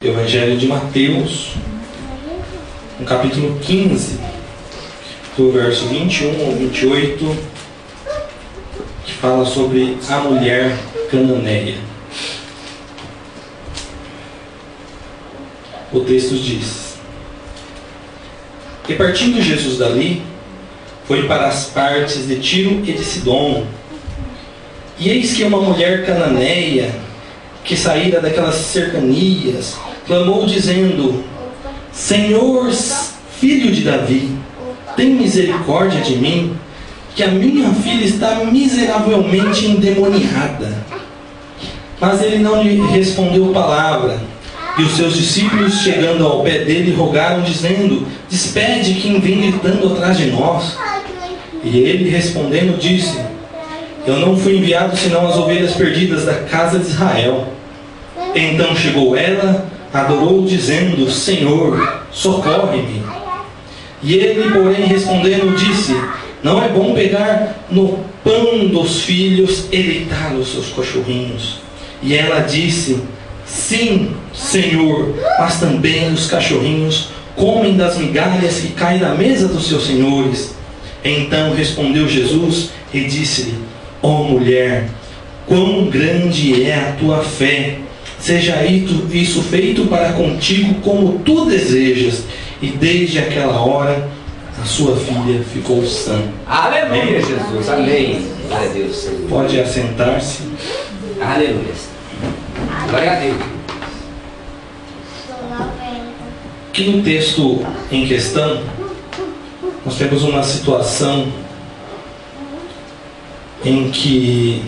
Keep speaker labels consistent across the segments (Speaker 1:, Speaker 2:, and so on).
Speaker 1: Evangelho de Mateus, no capítulo 15, do verso 21 ao 28, que fala sobre a mulher cananeia. O texto diz: E partindo Jesus dali, foi para as partes de Tiro e de Sidom. E eis que uma mulher cananeia, que saíra daquelas cercanias, clamou dizendo: Senhor, filho de Davi, tem misericórdia de mim, que a minha filha está miseravelmente endemoniada. Mas ele não lhe respondeu palavra. E os seus discípulos, chegando ao pé dele, rogaram, dizendo: Despede quem vem gritando atrás de nós. E ele, respondendo, disse: Eu não fui enviado senão as ovelhas perdidas da casa de Israel. Então chegou ela, adorou, dizendo: Senhor, socorre-me. E ele, porém, respondendo, disse: Não é bom pegar no pão dos filhos e deitar os seus cachorrinhos. E ela disse: Sim, Senhor, mas também os cachorrinhos comem das migalhas que caem da mesa dos seus senhores. Então respondeu Jesus e disse-lhe: Ó mulher, quão grande é a tua fé! Seja isso feito para contigo como tu desejas. E desde aquela hora a sua filha ficou sã.
Speaker 2: Aleluia, Jesus. Amém. Glória a Deus, Senhor.
Speaker 1: Pode assentar-se.
Speaker 2: Aleluia. Glória a Deus.
Speaker 1: Aqui no texto em questão, nós temos uma situação em que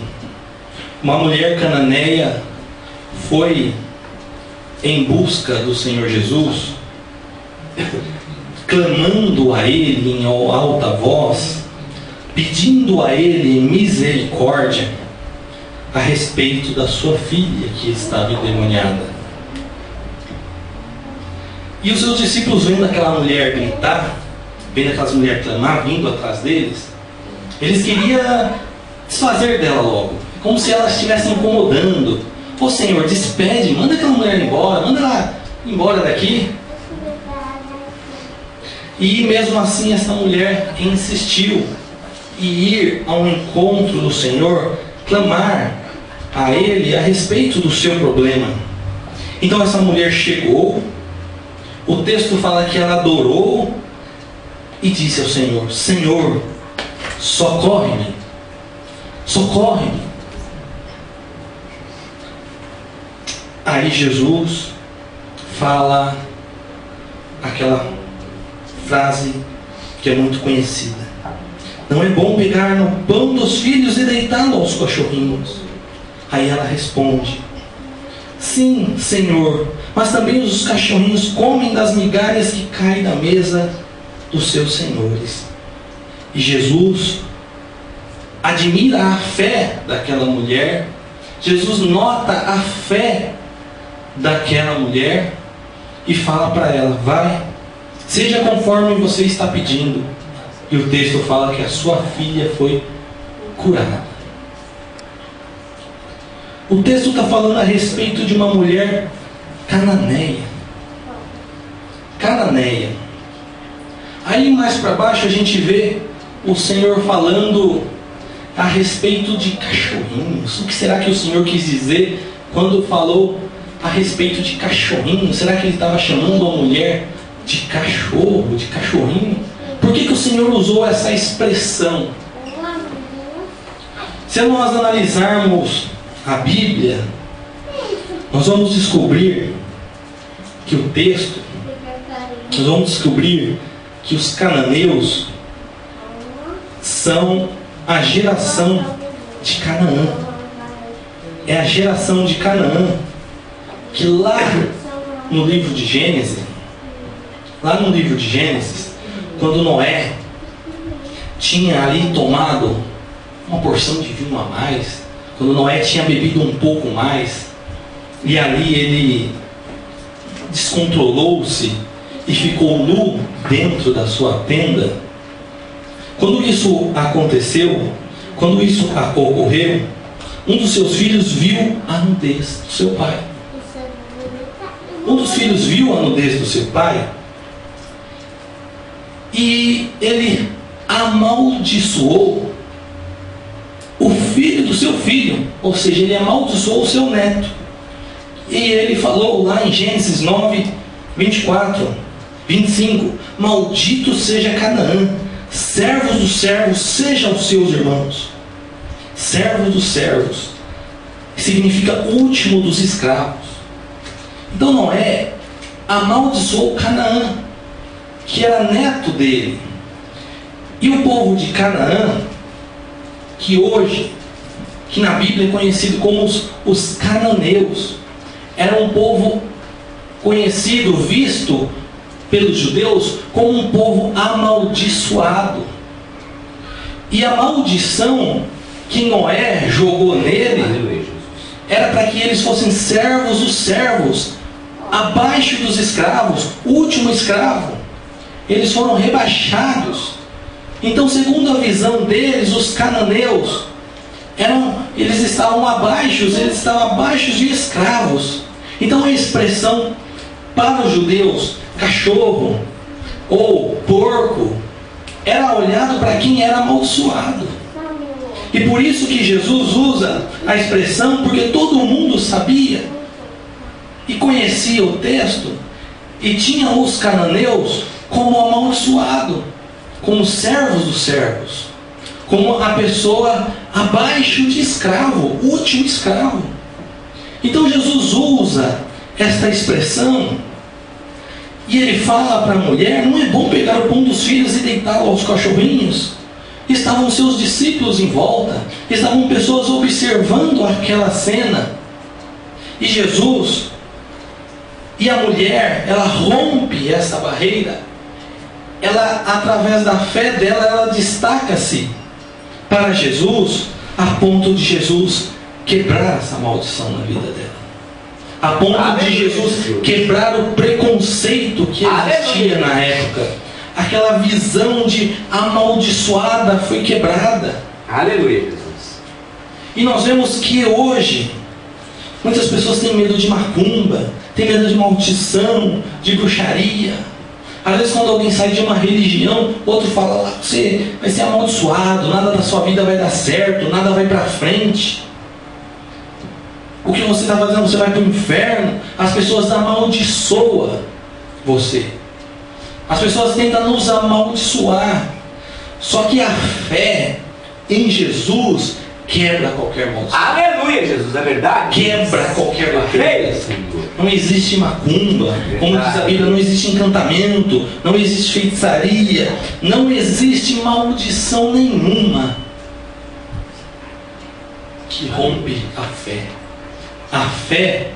Speaker 1: uma mulher cananeia foi em busca do Senhor Jesus, clamando a Ele em alta voz, pedindo a Ele misericórdia a respeito da sua filha que estava endemoniada. E os seus discípulos, vendo aquela mulher gritar, vendo aquelas mulheres clamar, vindo atrás deles, eles queriam desfazer dela logo, como se ela estivesse incomodando. Ô Senhor, despede, manda aquela mulher embora, manda ela embora daqui. E mesmo assim essa mulher insistiu em ir ao encontro do Senhor, clamar a Ele a respeito do seu problema. Então essa mulher chegou, o texto fala que ela adorou e disse ao Senhor: Senhor, socorre-me, socorre-me. Aí Jesus fala aquela frase que é muito conhecida: Não é bom pegar no pão dos filhos e deitá-lo aos cachorrinhos. Aí ela responde: Sim, Senhor, mas também os cachorrinhos comem das migalhas que caem da mesa dos seus senhores. E Jesus admira a fé daquela mulher. Jesus nota a fé daquela mulher e fala para ela: vai, seja conforme você está pedindo. E o texto fala que a sua filha foi curada. O texto está falando a respeito de uma mulher cananeia. Cananeia. Aí mais para baixo a gente vê o Senhor falando a respeito de cachorrinhos. O que será que o Senhor quis dizer quando falou a respeito de cachorrinho? Será que ele estava chamando a mulher de cachorro, de cachorrinho? Por que o Senhor usou essa expressão? Se nós analisarmos a Bíblia, nós vamos descobrir que o texto, nós vamos descobrir que os cananeus são a geração de Canaã. É a geração de Canaã que lá no livro de Gênesis, quando Noé tinha ali tomado uma porção de vinho a mais, quando Noé tinha bebido um pouco mais, e ali ele descontrolou-se e ficou nu dentro da sua tenda. Quando isso aconteceu, quando isso ocorreu, um dos seus filhos viu a nudez do seu pai. Um dos filhos viu a nudez do seu pai e ele amaldiçoou o filho do seu filho, ou seja, ele amaldiçoou o seu neto. E ele falou lá em Gênesis 9, 24, 25: maldito seja Canaã, servos dos servos sejam os seus irmãos. Servos dos servos significa último dos escravos. Então Noé amaldiçoou Canaã, que era neto dele. E o povo de Canaã, que hoje, que na Bíblia é conhecido como os cananeus, era um povo conhecido, visto pelos judeus como um povo amaldiçoado. E a maldição que Noé jogou nele era para que eles fossem servos dos servos, abaixo dos escravos, último escravo. Eles foram rebaixados. Então, segundo a visão deles, os cananeus eles estavam abaixo de escravos. Então a expressão para os judeus, cachorro ou porco, era olhado para quem era amaldiçoado. E por isso que Jesus usa a expressão, porque todo mundo sabia e conhecia o texto, e tinha os cananeus como amaldiçoado, como servos dos servos, como a pessoa abaixo de escravo, último escravo. Então Jesus usa esta expressão e ele fala para a mulher: não é bom pegar o pão dos filhos e deitá-lo aos cachorrinhos? Estavam seus discípulos em volta, estavam pessoas observando aquela cena. E Jesus e a mulher, ela rompe essa barreira. Ela, através da fé dela, ela destaca-se para Jesus, a ponto de Jesus quebrar essa maldição na vida dela, a ponto de Jesus quebrar o preconceito que existia na época. Aquela visão de amaldiçoada foi quebrada.
Speaker 2: Aleluia, Jesus.
Speaker 1: E nós vemos que hoje muitas pessoas têm medo de macumba, têm medo de maldição, de bruxaria. Às vezes quando alguém sai de uma religião, outro fala lá: você vai ser amaldiçoado, nada da sua vida vai dar certo, nada vai para frente. O que você está fazendo, você vai para o inferno. As pessoas amaldiçoam você. As pessoas tentam nos amaldiçoar. Só que a fé em Jesus quebra qualquer maldição.
Speaker 2: Aleluia, Jesus, é verdade.
Speaker 1: Quebra qualquer barreira. Não existe macumba, como diz a Bíblia, não existe encantamento, não existe feitiçaria, não existe maldição nenhuma que rompe a fé. A fé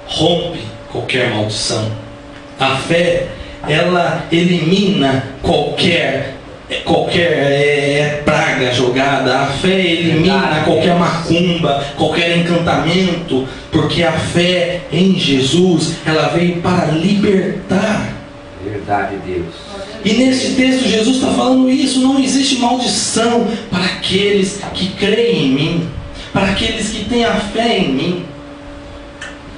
Speaker 1: rompe qualquer maldição. A fé, ela elimina qualquer praga jogada. A fé elimina qualquer macumba, qualquer encantamento, porque a fé em Jesus, ela veio para libertar.
Speaker 2: Verdade, Deus.
Speaker 1: E nesse texto Jesus está falando isso. Não existe maldição para aqueles que creem em mim, para aqueles que têm a fé em mim,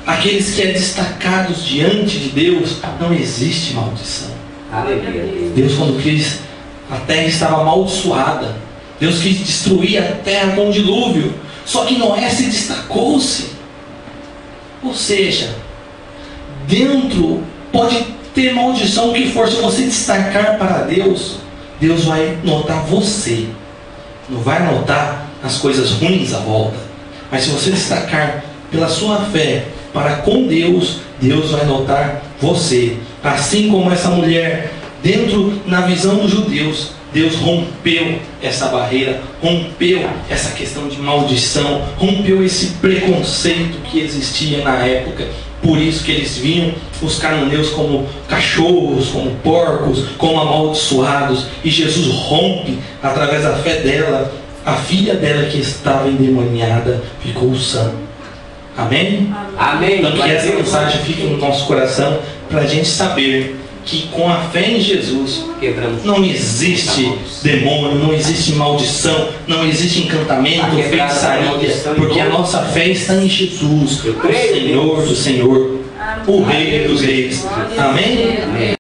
Speaker 1: aqueles que é destacados diante de Deus. Não existe maldição.
Speaker 2: Aleluia.
Speaker 1: Deus, quando quis, a terra estava amaldiçoada. Deus quis destruir a terra com o dilúvio. Só que Noé se destacou-se. Ou seja, dentro pode ter maldição o que for. Se você destacar para Deus, Deus vai notar você. Não vai notar as coisas ruins à volta. Mas se você destacar pela sua fé para com Deus, Deus vai notar você. Assim como essa mulher, dentro na visão dos judeus, Deus rompeu essa barreira, rompeu essa questão de maldição, rompeu esse preconceito que existia na época. Por isso que eles viam os cananeus como cachorros, como porcos, como amaldiçoados. E Jesus rompe através da fé dela. A filha dela que estava endemoniada ficou sã. Amém?
Speaker 2: Amém.
Speaker 1: Então que essa mensagem fique no nosso coração, para a gente saber que com a fé em Jesus não existe demônio, não existe maldição, não existe encantamento, feitiçaria, porque a nossa fé está em Jesus, o Senhor do Senhor. o Rei dos Reis. Amém?
Speaker 2: Amém.